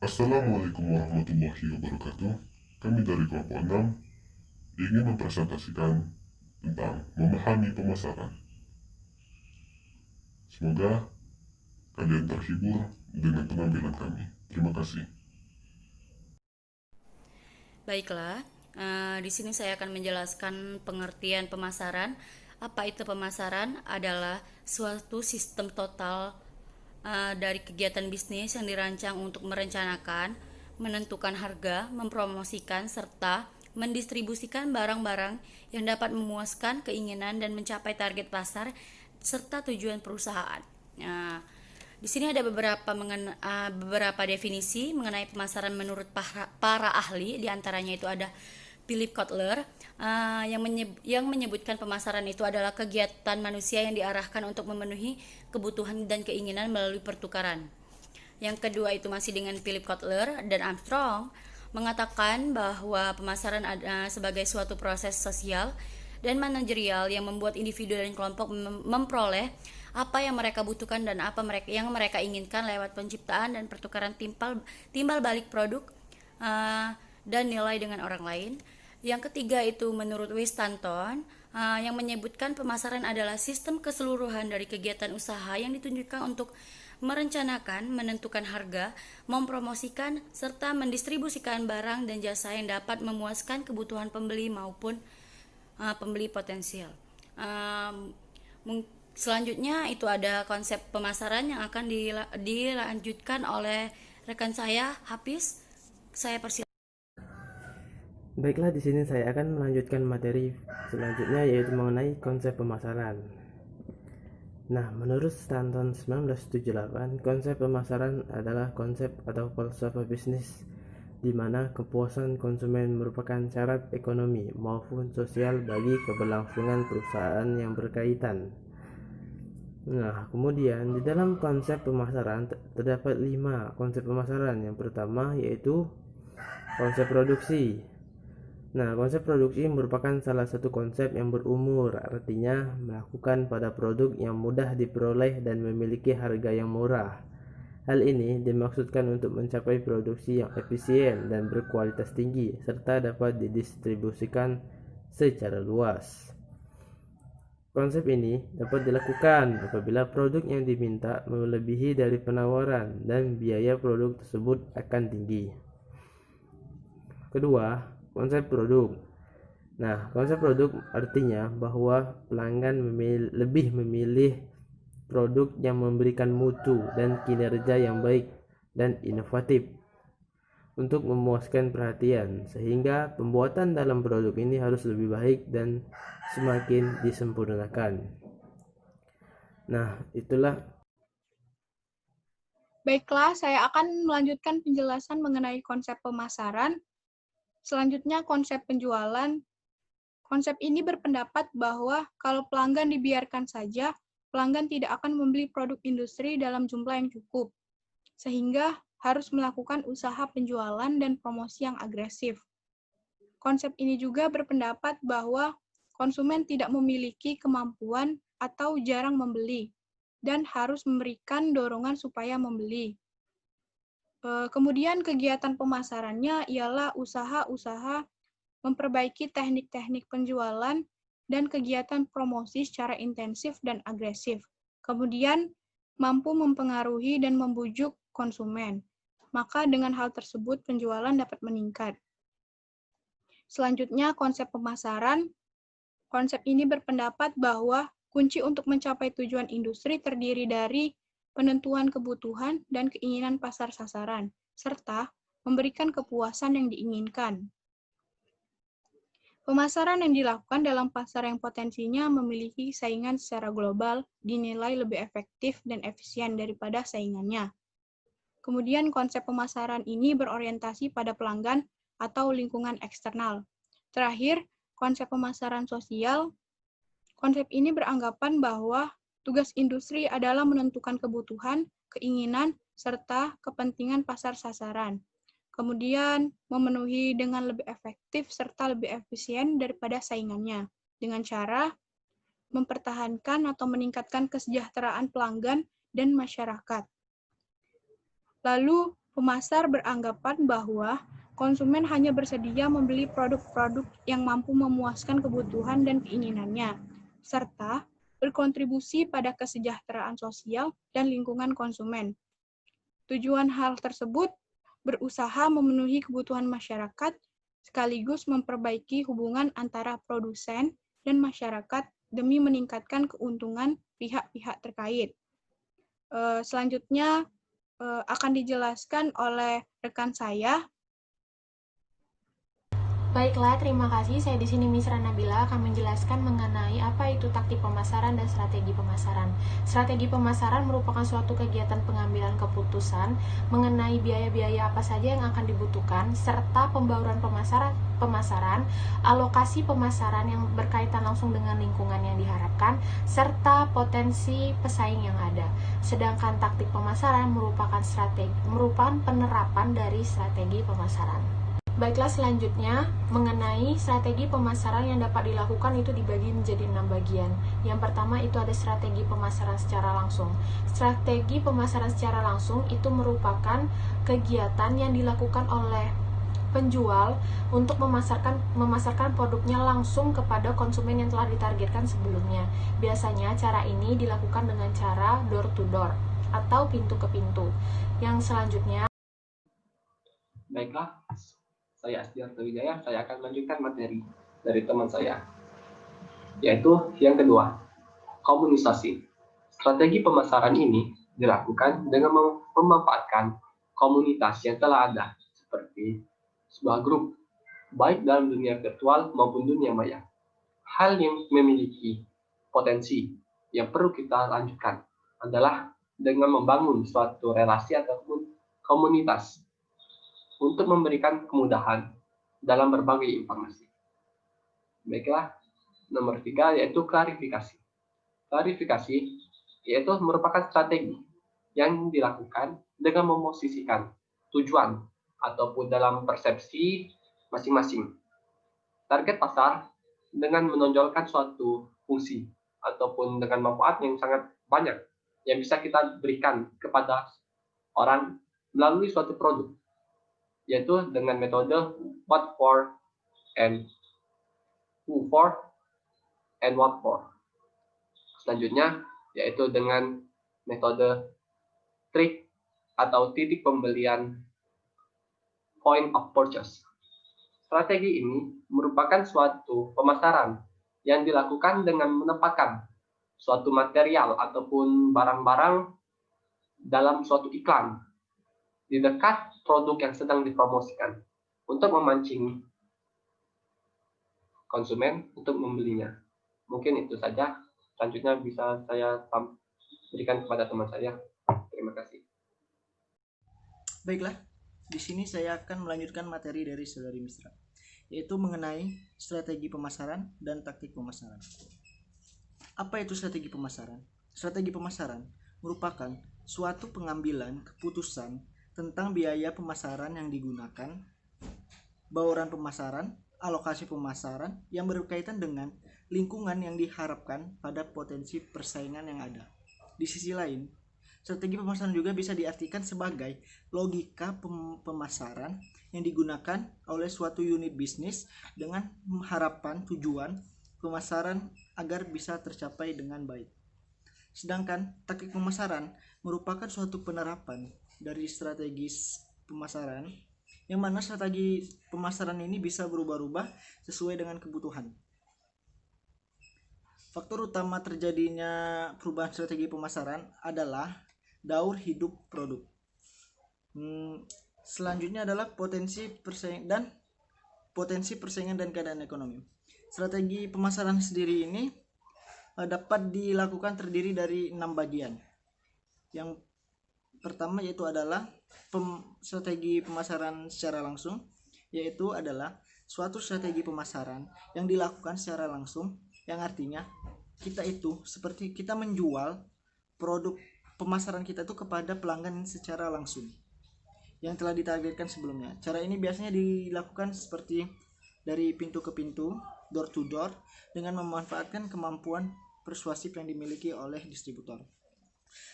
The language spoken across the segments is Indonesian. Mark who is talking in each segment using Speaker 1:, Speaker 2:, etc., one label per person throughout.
Speaker 1: Assalamualaikum warahmatullahi wabarakatuh. Kami dari kelompok 6 ingin mempresentasikan tentang memahami pemasaran. Semoga kalian terhibur dengan penampilan kami. Terima kasih.
Speaker 2: Baiklah, di sini saya akan menjelaskan pengertian pemasaran. Apa itu pemasaran? Adalah suatu sistem total dari kegiatan bisnis yang dirancang untuk merencanakan, menentukan harga, mempromosikan, serta mendistribusikan barang-barang yang dapat memuaskan keinginan dan mencapai target pasar serta tujuan perusahaan. Nah, di sini ada beberapa definisi mengenai pemasaran menurut para ahli. Di antaranya itu ada Philip Kotler yang menyebutkan pemasaran itu adalah kegiatan manusia yang diarahkan untuk memenuhi kebutuhan dan keinginan melalui pertukaran. Yang kedua itu masih dengan Philip Kotler dan Armstrong mengatakan bahwa pemasaran sebagai suatu proses sosial dan manajerial yang membuat individu dan kelompok memperoleh apa yang mereka butuhkan dan apa yang mereka inginkan lewat penciptaan dan pertukaran timbal balik produk dan nilai dengan orang lain. Yang ketiga itu menurut Stanton yang menyebutkan pemasaran adalah sistem keseluruhan dari kegiatan usaha yang ditunjukkan untuk merencanakan, menentukan harga, mempromosikan, serta mendistribusikan barang dan jasa yang dapat memuaskan kebutuhan pembeli maupun pembeli potensial. Selanjutnya itu ada konsep pemasaran yang akan dilanjutkan oleh rekan saya, Hafiz. Saya persilakan.
Speaker 3: Baiklah, di sini saya akan melanjutkan materi selanjutnya yaitu mengenai konsep pemasaran. Nah, menurut Stanton 1978, konsep pemasaran adalah konsep atau falsafah bisnis di mana kepuasan konsumen merupakan syarat ekonomi maupun sosial bagi keberlangsungan perusahaan yang berkaitan. Nah, kemudian di dalam konsep pemasaran terdapat 5 konsep pemasaran. Yang pertama yaitu konsep produksi. Nah, konsep produksi merupakan salah satu konsep yang berumur, artinya melakukan pada produk yang mudah diperoleh dan memiliki harga yang murah. Hal ini dimaksudkan untuk mencapai produksi yang efisien dan berkualitas tinggi, serta dapat didistribusikan secara luas. Konsep ini dapat dilakukan apabila produk yang diminta melebihi dari penawaran dan biaya produk tersebut akan tinggi. Kedua, konsep produk. Nah, konsep produk artinya bahwa pelanggan lebih memilih produk yang memberikan mutu dan kinerja yang baik dan inovatif untuk memuaskan perhatian, sehingga pembuatan dalam produk ini harus lebih baik dan semakin disempurnakan. Nah, itulah.
Speaker 4: Baiklah, saya akan melanjutkan penjelasan mengenai konsep pemasaran. Selanjutnya, konsep penjualan. Konsep ini berpendapat bahwa kalau pelanggan dibiarkan saja, pelanggan tidak akan membeli produk industri dalam jumlah yang cukup, sehingga harus melakukan usaha penjualan dan promosi yang agresif. Konsep ini juga berpendapat bahwa konsumen tidak memiliki kemampuan atau jarang membeli, dan harus memberikan dorongan supaya membeli. Kemudian kegiatan pemasarannya ialah usaha-usaha memperbaiki teknik-teknik penjualan dan kegiatan promosi secara intensif dan agresif. Kemudian mampu mempengaruhi dan membujuk konsumen. Maka dengan hal tersebut penjualan dapat meningkat. Selanjutnya konsep pemasaran. Konsep ini berpendapat bahwa kunci untuk mencapai tujuan industri terdiri dari penentuan kebutuhan dan keinginan pasar sasaran, serta memberikan kepuasan yang diinginkan. Pemasaran yang dilakukan dalam pasar yang potensinya memiliki saingan secara global dinilai lebih efektif dan efisien daripada saingannya. Kemudian konsep pemasaran ini berorientasi pada pelanggan atau lingkungan eksternal. Terakhir, konsep pemasaran sosial. Konsep ini beranggapan bahwa tugas industri adalah menentukan kebutuhan, keinginan, serta kepentingan pasar sasaran. Kemudian memenuhi dengan lebih efektif serta lebih efisien daripada saingannya dengan cara mempertahankan atau meningkatkan kesejahteraan pelanggan dan masyarakat. Lalu Pemasar beranggapan bahwa konsumen hanya bersedia membeli produk-produk yang mampu memuaskan kebutuhan dan keinginannya, serta berkontribusi pada kesejahteraan sosial dan lingkungan konsumen. Tujuan hal tersebut berusaha memenuhi kebutuhan masyarakat sekaligus memperbaiki hubungan antara produsen dan masyarakat demi meningkatkan keuntungan pihak-pihak terkait. Selanjutnya akan dijelaskan oleh rekan saya.
Speaker 5: Baiklah, terima kasih. Saya di sini Misra Nabila akan menjelaskan mengenai apa itu taktik pemasaran dan strategi pemasaran. Strategi pemasaran merupakan suatu kegiatan pengambilan keputusan mengenai biaya-biaya apa saja yang akan dibutuhkan, serta pembauran pemasaran, alokasi pemasaran yang berkaitan langsung dengan lingkungan yang diharapkan, serta potensi pesaing yang ada. Sedangkan taktik pemasaran merupakan penerapan dari strategi pemasaran. Baiklah, selanjutnya mengenai strategi pemasaran yang dapat dilakukan itu dibagi menjadi 6 bagian. Yang pertama itu ada strategi pemasaran secara langsung. Strategi pemasaran secara langsung itu merupakan kegiatan yang dilakukan oleh penjual untuk memasarkan produknya langsung kepada konsumen yang telah ditargetkan sebelumnya. Biasanya cara ini dilakukan dengan cara door to door atau pintu ke pintu. Yang selanjutnya,
Speaker 6: baiklah, saya Astiarto Wijaya, saya akan melanjutkan materi dari teman saya, yaitu yang kedua, komunikasi. Strategi pemasaran ini dilakukan dengan memanfaatkan komunitas yang telah ada, seperti sebuah grup, baik dalam dunia virtual maupun dunia maya. Hal yang memiliki potensi yang perlu kita lanjutkan adalah dengan membangun suatu relasi ataupun komunitas untuk memberikan kemudahan dalam berbagai informasi. Baiklah, nomor 3 yaitu klarifikasi. Klarifikasi yaitu merupakan strategi yang dilakukan dengan memosisikan tujuan ataupun dalam persepsi masing-masing target pasar dengan menonjolkan suatu fungsi ataupun dengan manfaat yang sangat banyak yang bisa kita berikan kepada orang melalui suatu produk, yaitu dengan metode what for and who for and what for. Selanjutnya yaitu dengan metode trik atau titik pembelian, point of purchase. Strategi ini merupakan suatu pemasaran yang dilakukan dengan menempatkan suatu material ataupun barang-barang dalam suatu iklan di dekat produk yang sedang dipromosikan untuk memancing konsumen untuk membelinya. Mungkin itu saja. Selanjutnya bisa saya berikan kepada teman saya. Terima kasih.
Speaker 7: Baiklah, di sini saya akan melanjutkan materi dari saudari Misra, yaitu mengenai strategi pemasaran dan taktik pemasaran. Apa itu strategi pemasaran? Strategi pemasaran merupakan suatu pengambilan keputusan tentang biaya pemasaran yang digunakan, bauran pemasaran, alokasi pemasaran yang berkaitan dengan lingkungan yang diharapkan pada potensi persaingan yang ada. Di sisi lain, strategi pemasaran juga bisa diartikan sebagai logika pemasaran yang digunakan oleh suatu unit bisnis dengan harapan tujuan pemasaran agar bisa tercapai dengan baik. Sedangkan taktik pemasaran merupakan suatu penerapan dari strategis pemasaran, yang mana strategi pemasaran ini bisa berubah-ubah sesuai dengan kebutuhan. Faktor utama terjadinya perubahan strategi pemasaran adalah daur hidup produk. Selanjutnya adalah potensi persaingan dan keadaan ekonomi. Strategi pemasaran sendiri ini dapat dilakukan terdiri dari 6 bagian. Yang pertama yaitu adalah strategi pemasaran secara langsung, yaitu adalah suatu strategi pemasaran yang dilakukan secara langsung, yang artinya kita itu seperti kita menjual produk pemasaran kita itu kepada pelanggan secara langsung yang telah ditargetkan sebelumnya. Cara ini biasanya dilakukan seperti dari pintu ke pintu, door to door, dengan memanfaatkan kemampuan persuasif yang dimiliki oleh distributor.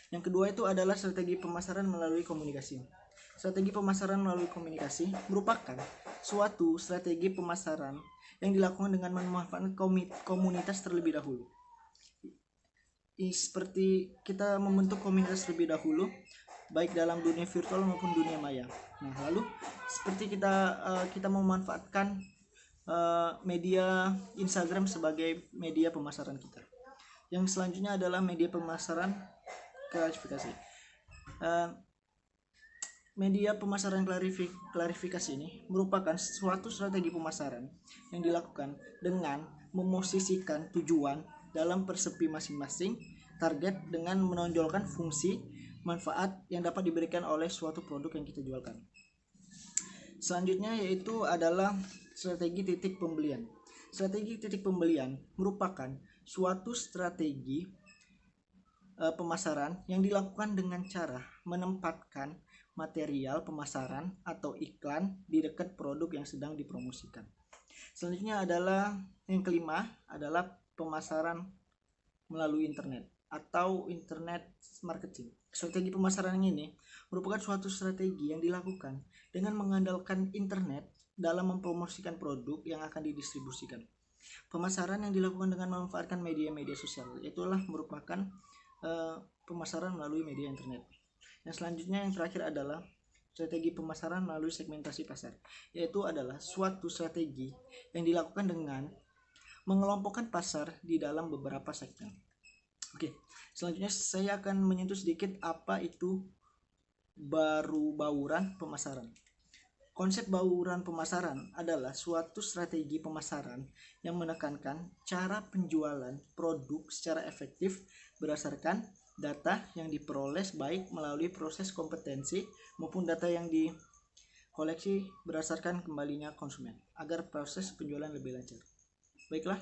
Speaker 7: Yang kedua itu adalah strategi pemasaran melalui komunikasi. Strategi pemasaran melalui komunikasi merupakan suatu strategi pemasaran yang dilakukan dengan memanfaatkan komunitas terlebih dahulu. Seperti kita membentuk komunitas terlebih dahulu, baik dalam dunia virtual maupun dunia maya. Nah, lalu seperti kita memanfaatkan media Instagram sebagai media pemasaran kita. Yang selanjutnya adalah media pemasaran klarifikasi. Media pemasaran klarifikasi ini merupakan suatu strategi pemasaran yang dilakukan dengan memosisikan tujuan dalam persepi masing-masing target dengan menonjolkan fungsi manfaat yang dapat diberikan oleh suatu produk yang kita jualkan. Selanjutnya yaitu adalah strategi titik pembelian. Strategi titik pembelian merupakan suatu strategi pemasaran yang dilakukan dengan cara menempatkan material pemasaran atau iklan di dekat produk yang sedang dipromosikan. Selanjutnya adalah yang kelima adalah pemasaran melalui internet atau internet marketing. Strategi pemasaran ini merupakan suatu strategi yang dilakukan dengan mengandalkan internet dalam mempromosikan produk yang akan didistribusikan. Pemasaran yang dilakukan dengan memanfaatkan media-media sosial itulah merupakan pemasaran melalui media internet. Yang selanjutnya yang terakhir adalah strategi pemasaran melalui segmentasi pasar, yaitu adalah suatu strategi yang dilakukan dengan mengelompokkan pasar di dalam beberapa segmen. Oke, selanjutnya saya akan menyentuh sedikit apa itu bauran pemasaran. Konsep bauran pemasaran adalah suatu strategi pemasaran yang menekankan cara penjualan produk secara efektif berdasarkan data yang diperoleh baik melalui proses kompetensi maupun data yang dikoleksi berdasarkan kembalinya konsumen agar proses penjualan lebih lancar. Baiklah,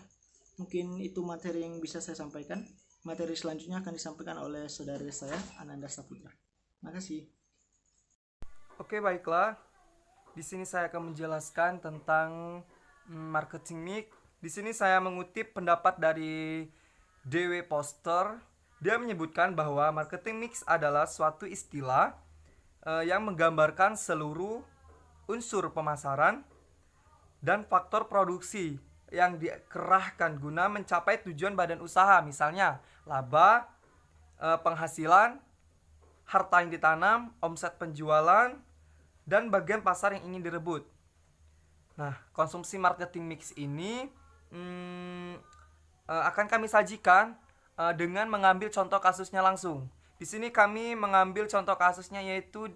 Speaker 7: mungkin itu materi yang bisa saya sampaikan. Materi selanjutnya akan disampaikan oleh saudara saya, Ananda Saputra. Terima kasih.
Speaker 8: Oke, baiklah. Di sini saya akan menjelaskan tentang marketing mix. Di sini saya mengutip pendapat dari D.W. Foster. Dia menyebutkan bahwa marketing mix adalah suatu istilah yang menggambarkan seluruh unsur pemasaran dan faktor produksi yang dikerahkan guna mencapai tujuan badan usaha, misalnya laba, penghasilan, harta yang ditanam, omset penjualan, dan bagian pasar yang ingin direbut. Nah, konsumsi marketing mix ini akan kami sajikan dengan mengambil contoh kasusnya langsung. Di sini kami mengambil contoh kasusnya yaitu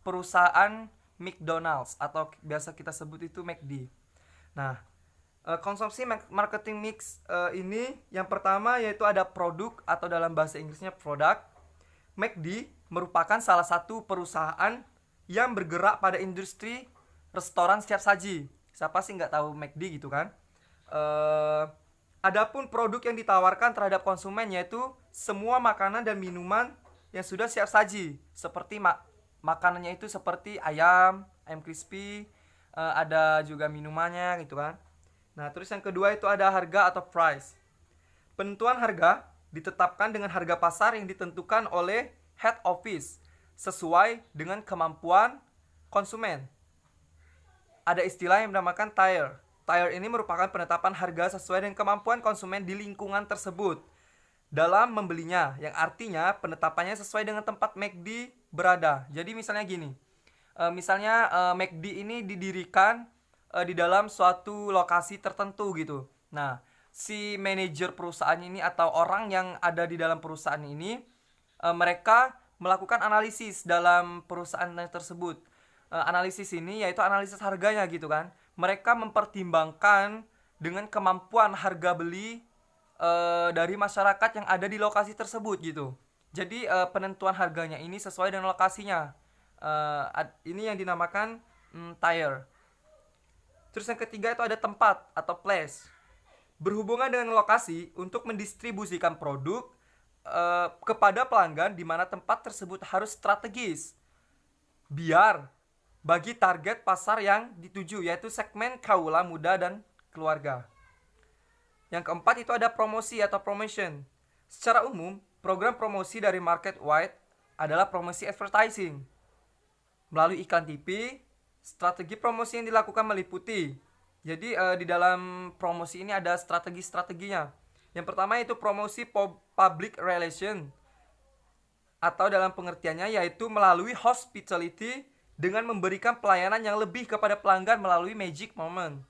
Speaker 8: perusahaan McDonald's atau biasa kita sebut itu McD. Nah, konsumsi marketing mix ini yang pertama yaitu ada produk atau dalam bahasa Inggrisnya product. McD merupakan salah satu perusahaan yang bergerak pada industri restoran siap saji. Siapa sih nggak tahu McD gitu kan? Adapun produk yang ditawarkan terhadap konsumen yaitu semua makanan dan minuman yang sudah siap saji. Seperti makanannya itu seperti ayam crispy, ada juga minumannya gitu kan. Nah, terus yang kedua itu ada harga atau price. Penentuan harga ditetapkan dengan harga pasar yang ditentukan oleh head office sesuai dengan kemampuan konsumen. Ada istilah yang dinamakan tier. Tier ini merupakan penetapan harga sesuai dengan kemampuan konsumen di lingkungan tersebut dalam membelinya, yang artinya penetapannya sesuai dengan tempat McD berada. Jadi misalnya gini, McD ini didirikan di dalam suatu lokasi tertentu gitu. Nah, si manajer perusahaan ini atau orang yang ada di dalam perusahaan ini, mereka melakukan analisis dalam perusahaan tersebut. Analisis ini yaitu analisis harganya gitu kan. Mereka mempertimbangkan dengan kemampuan harga beli dari masyarakat yang ada di lokasi tersebut gitu. Jadi penentuan harganya ini sesuai dengan lokasinya. Ini yang dinamakan tier. Terus yang ketiga itu ada tempat atau place. Berhubungan dengan lokasi untuk mendistribusikan produk kepada pelanggan di mana tempat tersebut harus strategis. Biar bagi target pasar yang dituju, yaitu segmen kaula muda dan keluarga. Yang keempat itu ada promosi atau promotion. Secara umum, program promosi dari market wide adalah promosi advertising. Melalui iklan TV, strategi promosi yang dilakukan meliputi. Jadi di dalam promosi ini ada strategi-strateginya. Yang pertama itu promosi public relation, atau dalam pengertiannya yaitu melalui hospitality dengan memberikan pelayanan yang lebih kepada pelanggan melalui magic moment.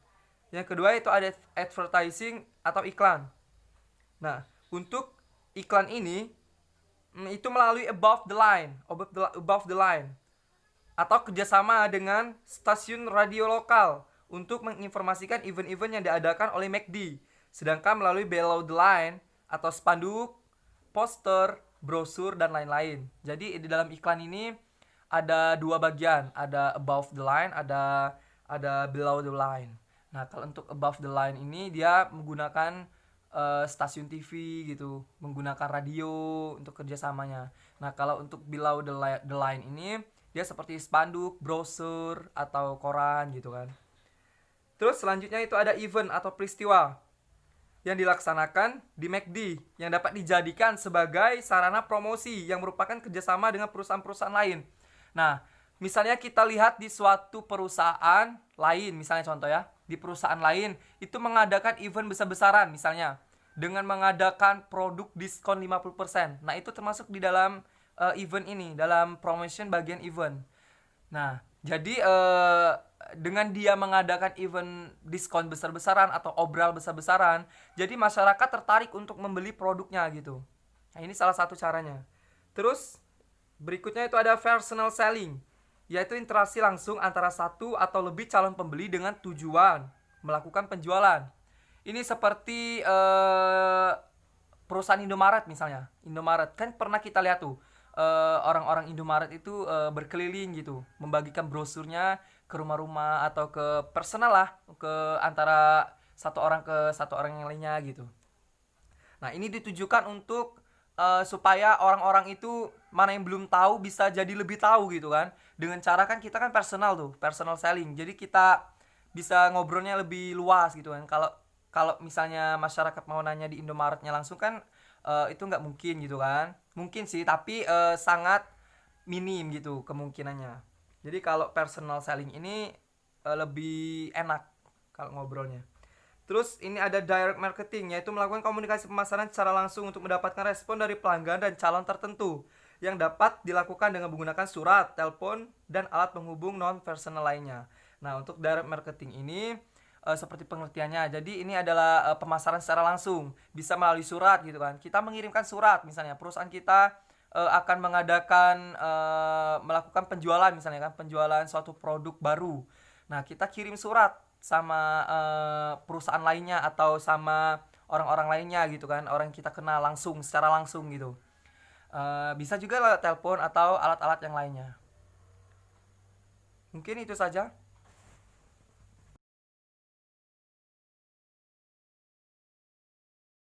Speaker 8: Yang kedua itu ada advertising atau iklan. Nah, untuk iklan ini itu melalui above the line atau kerjasama dengan stasiun radio lokal untuk menginformasikan event-event yang diadakan oleh McD. Sedangkan melalui below the line atau spanduk, poster, brosur, dan lain-lain. Jadi di dalam iklan ini ada dua bagian, ada above the line, ada below the line. Nah, kalau untuk above the line ini dia menggunakan stasiun TV gitu, menggunakan radio untuk kerjasamanya. Nah, kalau untuk below the line ini dia seperti spanduk, brosur, atau koran gitu kan. Terus selanjutnya itu ada event atau peristiwa yang dilaksanakan di McD yang dapat dijadikan sebagai sarana promosi yang merupakan kerjasama dengan perusahaan-perusahaan lain. Nah, misalnya kita lihat di suatu perusahaan lain, misalnya contoh ya, di perusahaan lain itu mengadakan event besar-besaran misalnya dengan mengadakan produk diskon 50%. Nah, itu termasuk di dalam event ini, dalam promotion bagian event. Nah, jadi dengan dia mengadakan event diskon besar-besaran atau obral besar-besaran, jadi masyarakat tertarik untuk membeli produknya gitu. Nah, ini salah satu caranya. Terus berikutnya itu ada personal selling, yaitu interaksi langsung antara satu atau lebih calon pembeli dengan tujuan melakukan penjualan. Ini seperti perusahaan Indomaret misalnya. Indomaret kan pernah kita lihat tuh orang-orang Indomaret itu berkeliling gitu, membagikan brosurnya ke rumah-rumah atau ke personal lah, ke antara satu orang ke satu orang yang lainnya gitu. Nah, ini ditujukan untuk supaya orang-orang itu mana yang belum tahu bisa jadi lebih tahu gitu kan. Dengan cara kan kita kan personal selling. Jadi kita bisa ngobrolnya lebih luas gitu kan. Kalau misalnya masyarakat mau nanya di Indomaretnya langsung kan itu nggak mungkin gitu kan. Mungkin sih, tapi sangat minim gitu kemungkinannya. Jadi kalau personal selling ini lebih enak kalau ngobrolnya. Terus ini ada direct marketing, yaitu melakukan komunikasi pemasaran secara langsung untuk mendapatkan respon dari pelanggan dan calon tertentu yang dapat dilakukan dengan menggunakan surat, telepon, dan alat penghubung non-personal lainnya. Nah, untuk direct marketing ini seperti pengertiannya, jadi ini adalah pemasaran secara langsung, bisa melalui surat gitu kan. Kita mengirimkan surat, misalnya perusahaan kita akan melakukan penjualan misalnya kan, penjualan suatu produk baru. Nah, kita kirim surat sama perusahaan lainnya atau sama orang-orang lainnya gitu kan, orang yang kita kenal langsung, secara langsung gitu. Bisa juga lewat telepon atau alat-alat yang lainnya. Mungkin itu saja.